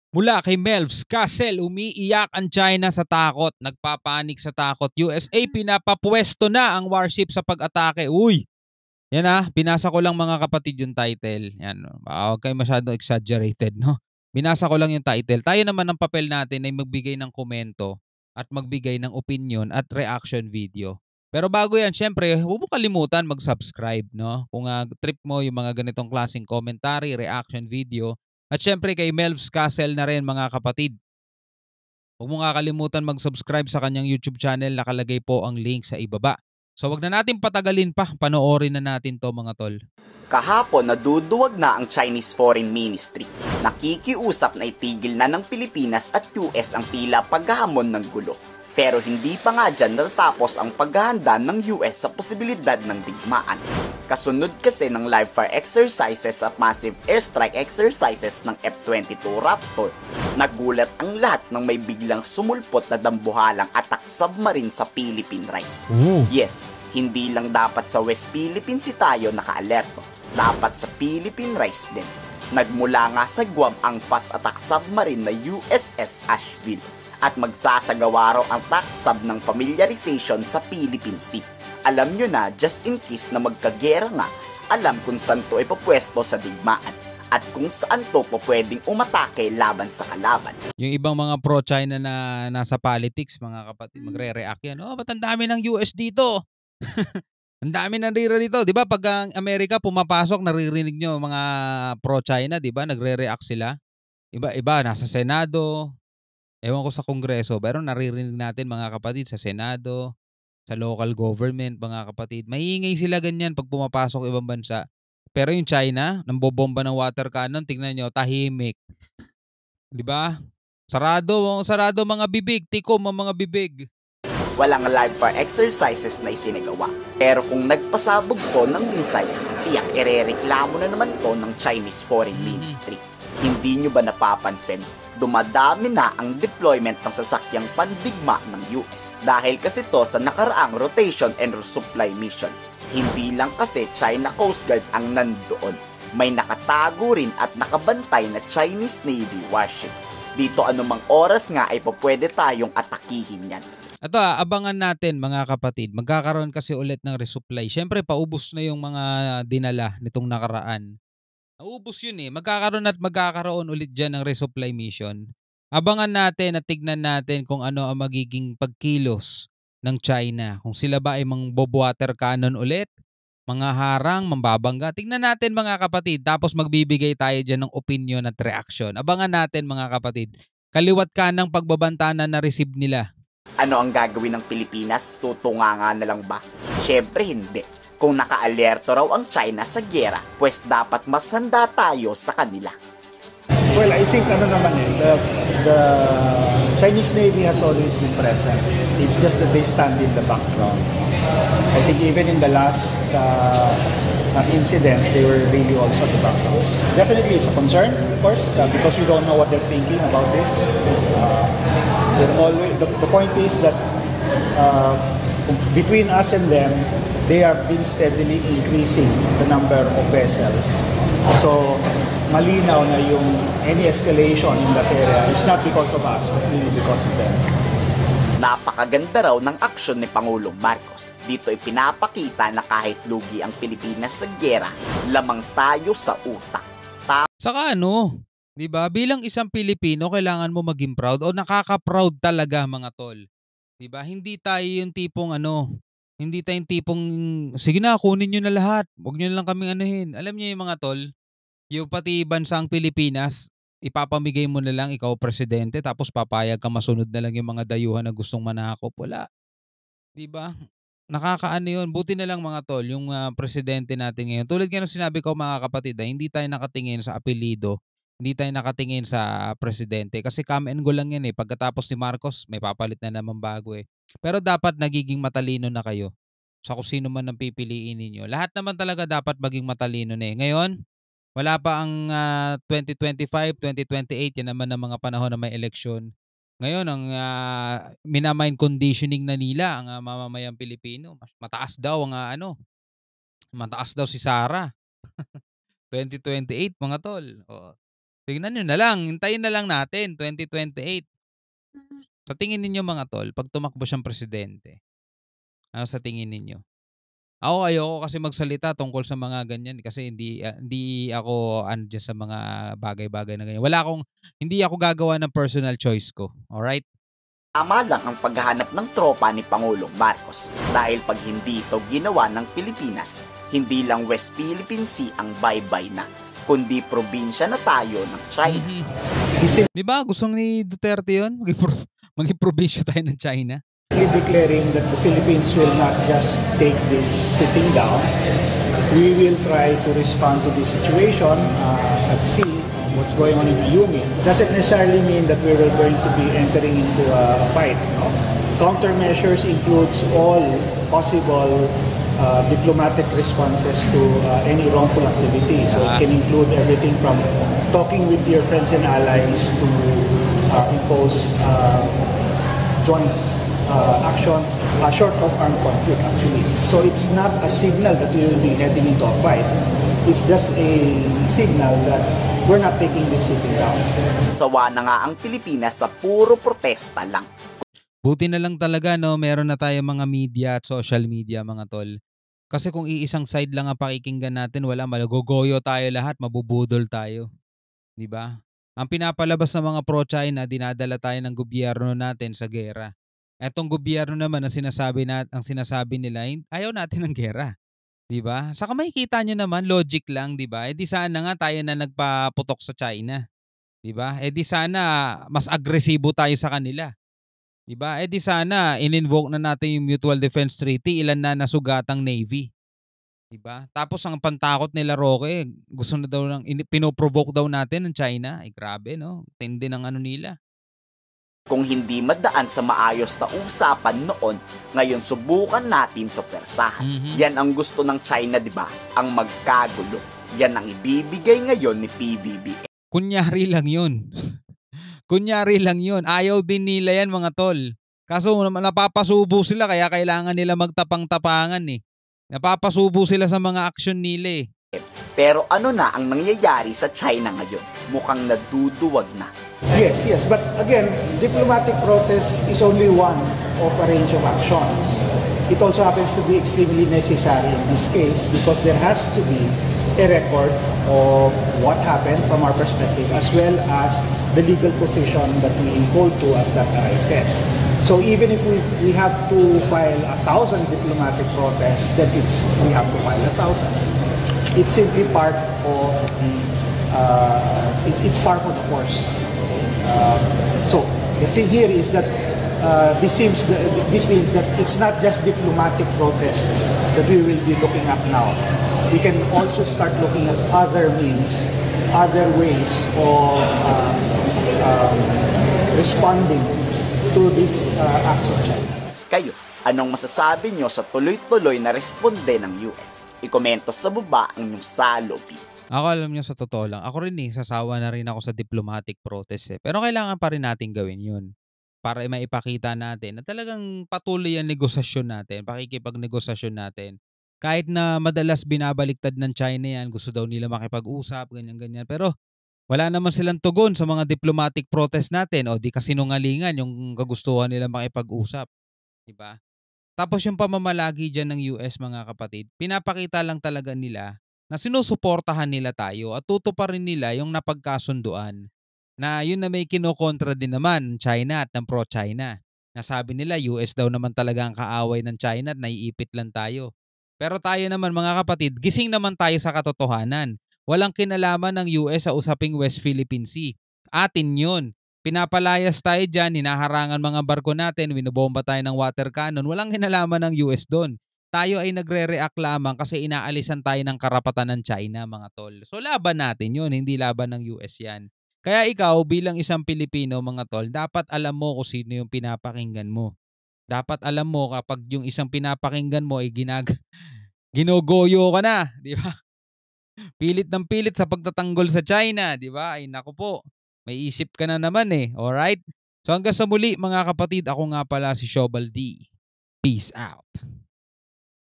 Mula kay Melvs, Castle, umiiyak ang China sa takot. Nagpapanik sa takot. USA, pinapapwesto na ang warship sa pag-atake. Uy! Yan binasa ko lang mga kapatid yung title. Yan, huwag kayo masyadong exaggerated, no? Binasa ko lang yung title. Tayo naman ang papel natin ay magbigay ng komento at magbigay ng opinion at reaction video. Pero bago yan, syempre, huwag mo kalimutan mag-subscribe, no? Kung trip mo yung mga ganitong klaseng commentary, reaction video, at syempre kay Melvs Castle na rin mga kapatid. Huwag mo kakalimutan mag-subscribe sa kanyang YouTube channel. Nakalagay po ang link sa ibaba. So wag na natin patagalin pa. Panoorin na natin to mga tol. Kahapon naduduwag na ang Chinese Foreign Ministry. Nakikiusap na itigil na ng Pilipinas at US ang tila paghahamon ng gulo. Pero hindi pa nga dyan natatapos ang paghahanda ng US sa posibilidad ng digmaan. Kasunod kasi ng live fire exercises at massive airstrike exercises ng F-22 Raptor, nagulat ang lahat nang may biglang sumulpot na dambuhalang attack submarine sa Philippine Rise. Yes, hindi lang dapat sa West Philippines tayo naka-alerto, dapat sa Philippine Rise din. Nagmula nga sa Guam ang fast attack submarine na USS Asheville at magsasagawa raw ang taksab ng familiarization sa Philippine Sea. Alam nyo na, just in case na magkagera nga, alam kung saan to ipapwesto sa digmaan at kung saan to po pwedeng umatake laban sa kalaban. Yung ibang mga pro-China na nasa politics, mga kapatid, magre-react yan. Oh, ba't ang dami ng US dito? Ang dami ng rira dito. Di ba pag ang Amerika pumapasok, naririnig nyo mga pro-China, di ba? Nagre-react sila. Iba, nasa Senado. Ewan ko sa Kongreso, pero naririnig natin mga kapatid sa Senado, sa local government, mga kapatid. Maingay sila ganyan pag pumapasok ibang bansa. Pero yung China, nambobomba ng water cannon, tingnan nyo, tahimik. Di ba? Sarado mga bibig, tikom ang mga bibig. Walang live fire exercises na isinagawa. Pero kung nagpasabog po ng missile, tiyak irereklamo na naman to ng Chinese Foreign Ministry. Hindi nyo ba napapansin? Dumadami na ang deployment ng sasakyang pandigma ng US dahil kasi to sa nakaraang rotation and resupply mission. Hindi lang kasi China Coast Guard ang nandoon. May nakatago rin at nakabantay na Chinese Navy warship. Dito anumang oras nga ay pwede tayong atakihin yan. Ito abangan natin mga kapatid. Magkakaroon kasi ulit ng resupply. Siyempre paubos na yung mga dinala nitong nakaraan. Naubos yun magkakaroon ulit dyan ng resupply mission. Abangan natin at tignan natin kung ano ang magiging pagkilos ng China. Kung sila ba ay water cannon ulit, mga harang, mambabangga. Tignan natin mga kapatid, tapos magbibigay tayo dyan ng opinion at reaction. Abangan natin mga kapatid. Kaliwat kanang pagbabanta na na-receive nila. Ano ang gagawin ng Pilipinas? Tutunganga na lang ba? Syempre hindi. Kung naka-alerto raw ang China sa giyera, pues dapat mas handa tayo sa kanila. Well, I think the Chinese Navy has always been present. It's just that they stand in the background. I think even in the last incident, they were really also at the background. Definitely it's a concern, of course, because we don't know what they're thinking about this. The point is that between us and them, they have been steadily increasing the number of vessels. So, malinaw na yung any escalation in that area is not because of us, but really because of them. Napakaganda raw ng aksyon ni Pangulong Marcos. Dito ipinapakita na kahit lugi ang Pilipinas sa giyera, lamang tayo sa utak. Saka di ba? Bilang isang Pilipino, kailangan mo maging proud o nakaka-proud talaga mga tol. Di ba? Hindi tayo yung tipong hindi tayong tipong, sige na, kunin nyo na lahat. Huwag nyo na lang kaming anuhin. Alam nyo yung mga tol, yung pati bansang Pilipinas, ipapamigay mo na lang ikaw presidente tapos papayag ka masunod na lang yung mga dayuhan na gustong manakop. Wala. Diba? Nakakaano yun. Buti na lang mga tol, yung presidente natin ngayon. Tulad nga ng sinabi ko mga kapatid, hindi tayo nakatingin sa apelido. Hindi tayo nakatingin sa presidente. Kasi come and go lang yan eh. Pagkatapos ni Marcos, may papalit na naman bago eh. Pero dapat nagiging matalino na kayo sa kung sino man ang pipiliin ninyo. Lahat naman talaga dapat maging matalino na eh. Ngayon, wala pa ang 2025, 2028, yan naman ang mga panahon na may eleksyon. Ngayon, ang minamind conditioning na nila ang mamamayang Pilipino. Mataas daw ang mataas daw si Sara. 2028 mga tol. Tignan nyo na lang, hintayin na lang natin, 2028. Sa tingin ninyo mga tol, pag tumakbo siyang presidente, ano sa tingin ninyo? Ako ayoko kasi magsalita tungkol sa mga ganyan kasi hindi ako diyan sa mga bagay-bagay na ganyan. Hindi ako gagawa ng personal choice ko. Alright? Tama lang ang paghahanap ng tropa ni Pangulong Marcos dahil pag hindi ito ginawa ng Pilipinas, hindi lang West Philippine Sea ang bye-bye na, kundi probinsya na tayo ng China. Di ba? Gusto ni Duterte yun? Maging probinsya tayo ng China. Declaring that the Philippines will not just take this sitting down. We will try to respond to this situation at sea, what's going on in Ayumi. Doesn't necessarily mean that we're going to be entering into a fight. No? Countermeasures includes all possible diplomatic responses to any wrongful activity. So it can include everything from talking with your friends and allies to impose joint actions short of armed conflict actually. So it's not a signal that we will be heading into a fight. It's just a signal that we're not taking this sitting down. Sawa na nga ang Pilipinas sa puro protesta lang. Buti na lang talaga no, meron na tayo mga media at social media mga tol. Kasi kung iisang side lang ang pakikinggan natin, wala, malagogoyo tayo lahat, mabubudol tayo. 'Di ba? Ang pinapalabas ng mga pro-China, dinadala tayo ng gobyerno natin sa gera. Etong gobyerno naman ang sinasabi nila, ayaw natin ng gera. 'Di ba? Saka makikita nyo naman, logic lang, 'di ba? Di sana nga tayo na nagpaputok sa China. 'Di ba? Di sana mas agresibo tayo sa kanila. 'Di ba? Di sana in-invoke na natin yung Mutual Defense Treaty, ilan na nasugatang Navy. 'Di ba? Tapos ang pantakot nila Roque, gusto na daw pinoprovoke daw natin ng China. Ay grabe no. Tindi ng ano nila. Kung hindi madaan sa maayos na usapan noon, ngayon subukan natin sa persahan. Yan ang gusto ng China, di ba? Ang magkagulo. Yan ang ibibigay ngayon ni PBBM. Kunyari lang yun. Kunyari lang yun. Ayaw din nila yan mga tol. Kaso napapasubo sila kaya kailangan nila magtapang-tapangan eh. Napapasubo sila sa mga aksyon nila eh. Pero ano na ang nangyayari sa China ngayon? Mukhang naduduwag na. Yes. But again, diplomatic protest is only one of a range of actions. It also happens to be extremely necessary in this case because there has to be a record of what happened from our perspective as well as the legal position that we hold to as that arises. So even if we have to file 1,000 diplomatic protests, then we have to file 1,000. It's simply part of it's part of the course. So the thing here is that this means that it's not just diplomatic protests that we will be looking at now. We can also start looking at other means, other ways of responding to this acts of China. Kayo, anong masasabi nyo sa tuloy-tuloy na responde ng US? Ikomento sa baba ang inyong salopin. Ako alam nyo sa totoo lang, ako rin sasawa na rin ako sa diplomatic protest eh. Pero kailangan pa rin natin gawin yun para maipakita natin na talagang patuloy ang negosasyon natin, pakikipagnegosasyon natin. Kahit na madalas binabaliktad ng China yan, gusto daw nila makipag-usap, ganyan-ganyan. Pero wala naman silang tugon sa mga diplomatic protest natin o di kasinungalingan yung kagustuhan nila makipag-usap. Diba? Tapos yung pamamalagi dyan ng US mga kapatid, pinapakita lang talaga nila na sinusuportahan nila tayo at tutuparin nila yung napagkasunduan na yun na may kinokontra din naman China at ng pro-China. Nasabi nila US daw naman talaga ang kaaway ng China at naiipit lang tayo. Pero tayo naman mga kapatid, gising naman tayo sa katotohanan. Walang kinalaman ng US sa usaping West Philippine Sea. Atin yun. Pinapalayas tayo dyan, hinaharangan mga barko natin, winobomba tayo ng water cannon. Walang kinalaman ng US doon. Tayo ay nagre-react lamang kasi inaalisan tayo ng karapatan ng China mga tol. So laban natin yun, hindi laban ng US yan. Kaya ikaw bilang isang Pilipino mga tol, dapat alam mo kung sino yung pinapakinggan mo. Dapat alam mo kapag yung isang pinapakinggan mo ay ginogoyo ka na, di ba? Pilit ng pilit sa pagtatanggol sa China, di ba? Ay naku po, may isip ka na naman eh, alright? So hanggang sa muli mga kapatid, ako nga pala si Shobal D. Peace out.